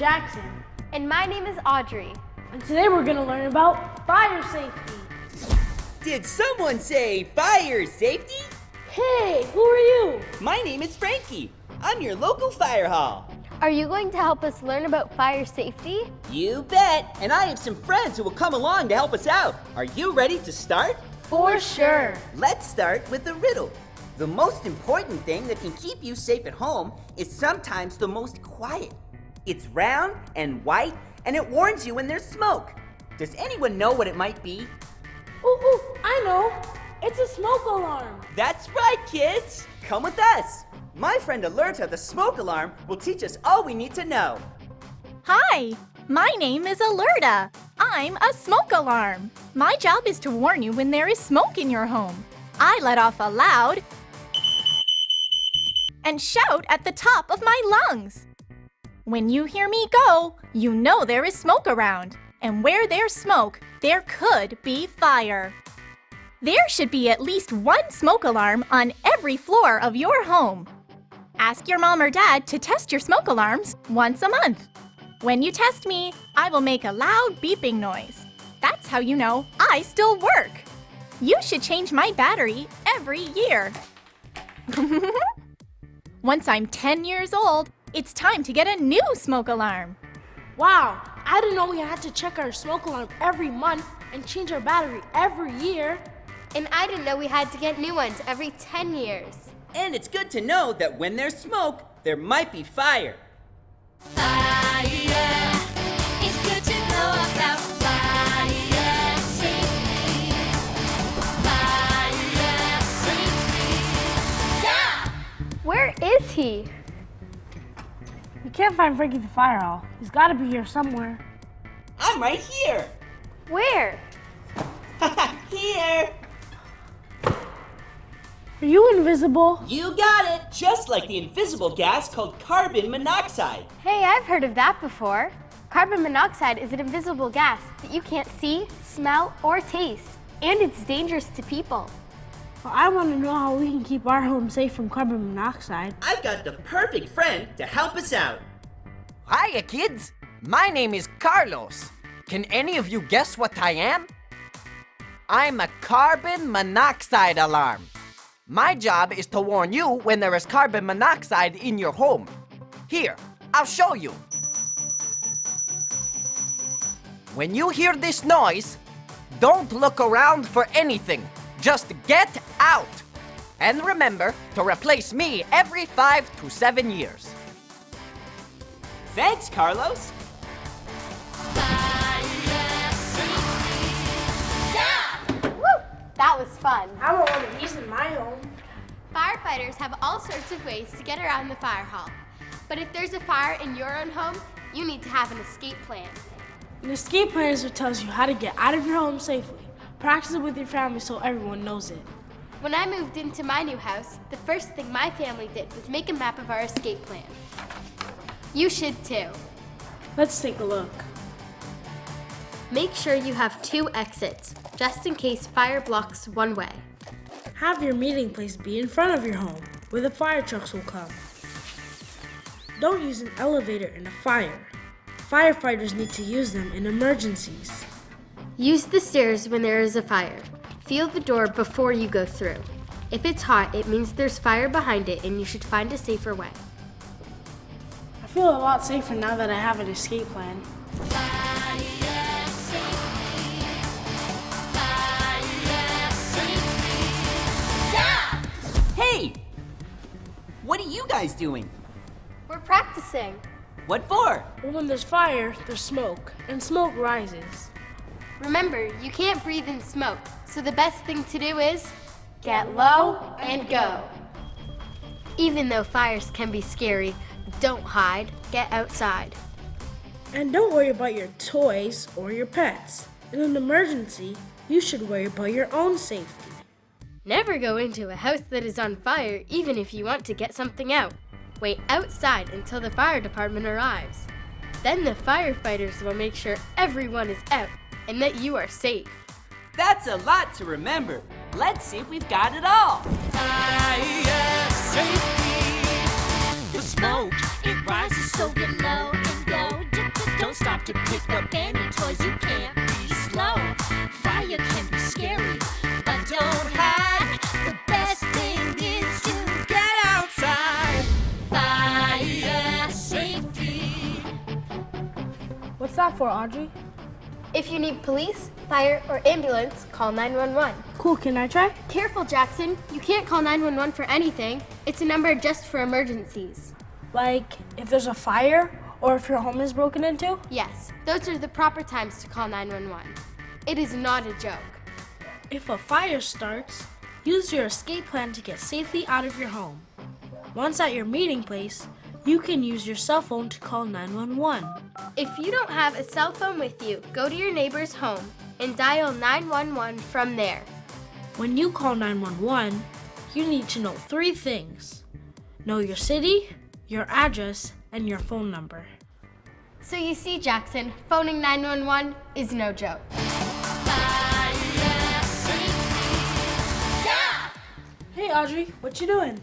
Jackson. And my name is Audrey. And today we're going to learn about fire safety. Did someone say fire safety? Hey, who are you? My name is Frankie. I'm your local fire hall. Are you going to help us learn about fire safety? You bet. And I have some friends who will come along to help us out. Are you ready to start? For sure. Let's start with the riddle. The most important thing that can keep you safe at home is sometimes the most quiet. It's round and white, and it warns you when there's smoke. Does anyone know what it might be? Ooh, I know. It's a smoke alarm. That's right, kids. Come with us. My friend Alerta, the smoke alarm, will teach us all we need to know. Hi, my name is Alerta. I'm a smoke alarm. My job is to warn you when there is smoke in your home. I let off a loud and shout at the top of my lungs. When you hear me go, you know there is smoke around. And where there's smoke, there could be fire. There should be at least one smoke alarm on every floor of your home. Ask your mom or dad to test your smoke alarms once a month. When you test me, I will make a loud beeping noise. That's how you know I still work. You should change my battery every year. Once I'm 10 years old, it's time to get a new smoke alarm. Wow, I didn't know we had to check our smoke alarm every month and change our battery every year. And I didn't know we had to get new ones every 10 years. And it's good to know that when there's smoke, there might be fire. Fire. It's good to know about fire safety. Fire safety. Yeah! Where is he? We can't find Frankie the Fire Hall. He's got to be here somewhere. I'm right here. Where? Here. Are you invisible? You got it. Just like the invisible gas called carbon monoxide. Hey, I've heard of that before. Carbon monoxide is an invisible gas that you can't see, smell, or taste. And it's dangerous to people. Well, I want to know how we can keep our home safe from carbon monoxide. I've got the perfect friend to help us out. Hiya, kids. My name is Carlos. Can any of you guess what I am? I'm a carbon monoxide alarm. My job is to warn you when there is carbon monoxide in your home. Here, I'll show you. When you hear this noise, don't look around for anything. Just get out. And remember to replace me every 5 to 7 years. Thanks, Carlos. Woo! That was fun. I want one of these in my home. Firefighters have all sorts of ways to get around the fire hall. But if there's a fire in your own home, you need to have an escape plan. An escape plan is what tells you how to get out of your home safely. Practice it with your family so everyone knows it. When I moved into my new house, the first thing my family did was make a map of our escape plan. You should too. Let's take a look. Make sure you have 2 exits, just in case fire blocks one way. Have your meeting place be in front of your home, where the fire trucks will come. Don't use an elevator in a fire. Firefighters need to use them in emergencies. Use the stairs when there is a fire. Feel the door before you go through. If it's hot, it means there's fire behind it and you should find a safer way. I feel a lot safer now that I have an escape plan. Fire safety. Fire safety. Yeah! Hey! What are you guys doing? We're practicing. What for? Well, when there's fire, there's smoke, and smoke rises. Remember, you can't breathe in smoke, so the best thing to do is get low and go. Even though fires can be scary, don't hide, get outside. And don't worry about your toys or your pets. In an emergency, you should worry about your own safety. Never go into a house that is on fire, even if you want to get something out. Wait outside until the fire department arrives. Then the firefighters will make sure everyone is out and that you are safe. That's a lot to remember. Let's see if we've got it all. Fire safety. The smoke, it rises, so get low and go. Don't stop to pick up any toys. You can't be slow. Fire can be scary, but don't hide. The best thing is to get outside. Fire safety. What's that for, Audrey? If you need police, fire, or ambulance, call 911. Cool, can I try? Careful, Jackson. You can't call 911 for anything. It's a number just for emergencies. Like if there's a fire or if your home is broken into? Yes, those are the proper times to call 911. It is not a joke. If a fire starts, use your escape plan to get safely out of your home. Once at your meeting place, you can use your cell phone to call 911. If you don't have a cell phone with you, go to your neighbor's home and dial 911 from there. When you call 911, you need to know 3 things. Know your city, your address, and your phone number. So you see, Jackson, phoning 911 is no joke. Hey Audrey, what you doing?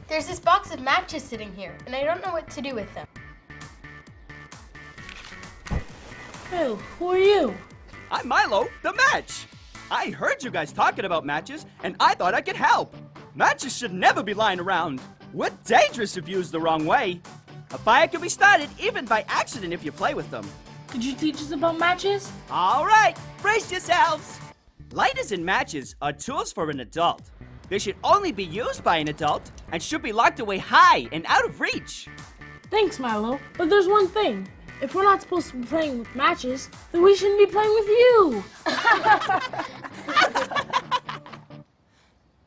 There's this box of matches sitting here, and I don't know what to do with them. Hey, who are you? I'm Milo, the match. I heard you guys talking about matches, and I thought I could help. Matches should never be lying around. We're dangerous if used the wrong way. A fire can be started even by accident if you play with them. Could you teach us about matches? All right, brace yourselves. Lighters and matches are tools for an adult. They should only be used by an adult and should be locked away high and out of reach. Thanks, Milo. But there's one thing. If we're not supposed to be playing with matches, then we shouldn't be playing with you.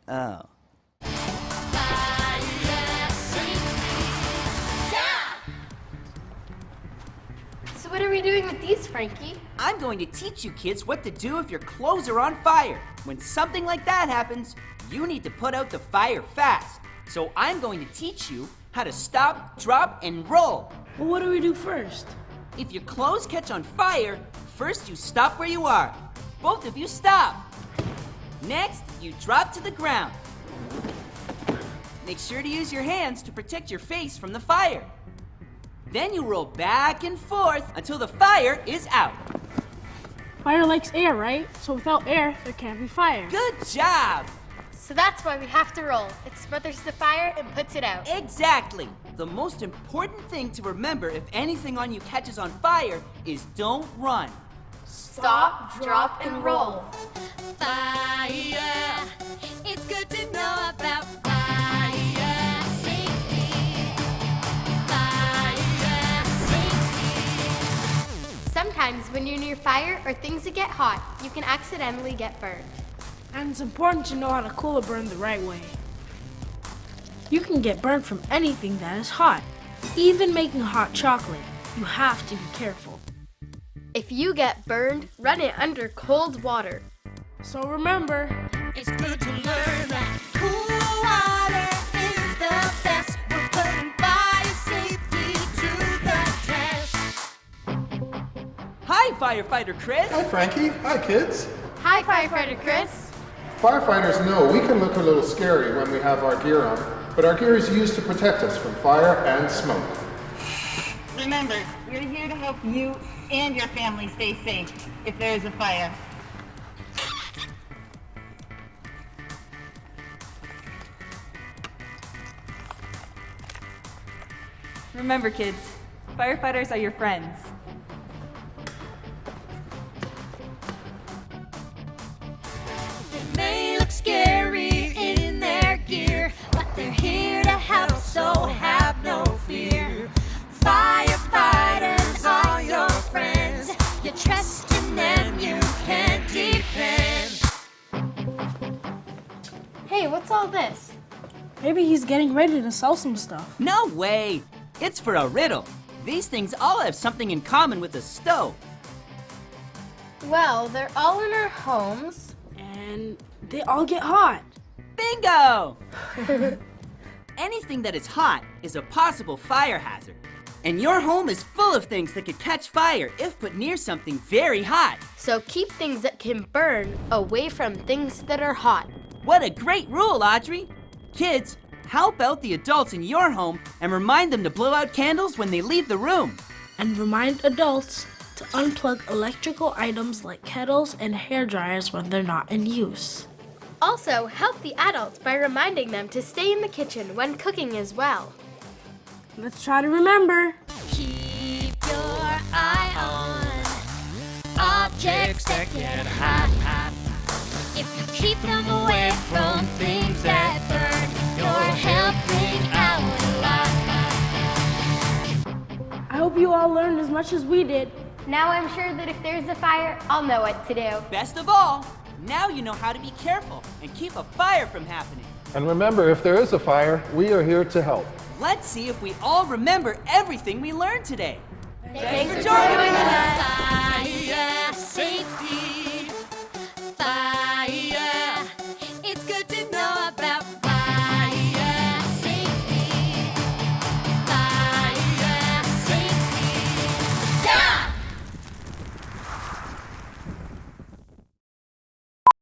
Oh. So what are we doing with these, Frankie? I'm going to teach you kids what to do if your clothes are on fire. When something like that happens, you need to put out the fire fast. So I'm going to teach you how to stop, drop, and roll. Well, what do we do first? If your clothes catch on fire, first you stop where you are. Both of you stop. Next, you drop to the ground. Make sure to use your hands to protect your face from the fire. Then you roll back and forth until the fire is out. Fire likes air, right? So without air, there can't be fire. Good job! So that's why we have to roll. It smothers the fire and puts it out. Exactly. The most important thing to remember if anything on you catches on fire is don't run. Stop, drop, and roll. Fire. It's good to know about fire safety. Fire safety. Sometimes when you're near fire or things that get hot, you can accidentally get burned. And it's important to know how to cool a burn the right way. You can get burned from anything that is hot. Even making hot chocolate, you have to be careful. If you get burned, run it under cold water. So remember, It's good to learn that cool water is the best. We're putting fire safety to the test. Hi, Firefighter Chris. Hi, Frankie. Hi, kids. Hi, Firefighter Chris. Firefighters know we can look a little scary when we have our gear on, but our gear is used to protect us from fire and smoke. Remember, we're here to help you and your family stay safe if there is a fire. Remember, kids, firefighters are your friends. It may look scary in their gear, but they're here to help, so have no fear. Firefighters are your friends. You trust in them, you can depend. Hey, what's all this? maybe he's getting ready to sell some stuff. No way. It's for a riddle. These things all have something in common with a stove. Well, they're all in our homes. And they all get hot. Bingo! Anything that is hot is a possible fire hazard. And your home is full of things that could catch fire if put near something very hot. So keep things that can burn away from things that are hot. What a great rule, Audrey! Kids, help out the adults in your home and remind them to blow out candles when they leave the room. And remind adults to unplug electrical items like kettles and hair dryers when they're not in use. Also, help the adults by reminding them to stay in the kitchen when cooking as well. Let's try to remember. Keep your eye on objects that get hot. If you keep them away from things that burn, you're helping out a lot. I hope you all learned as much as we did. Now I'm sure that if there's a fire, I'll know what to do. Best of all, now you know how to be careful and keep a fire from happening. And remember, if there is a fire, we are here to help. Let's see if we all remember everything we learned today. Thanks for joining us. Fire.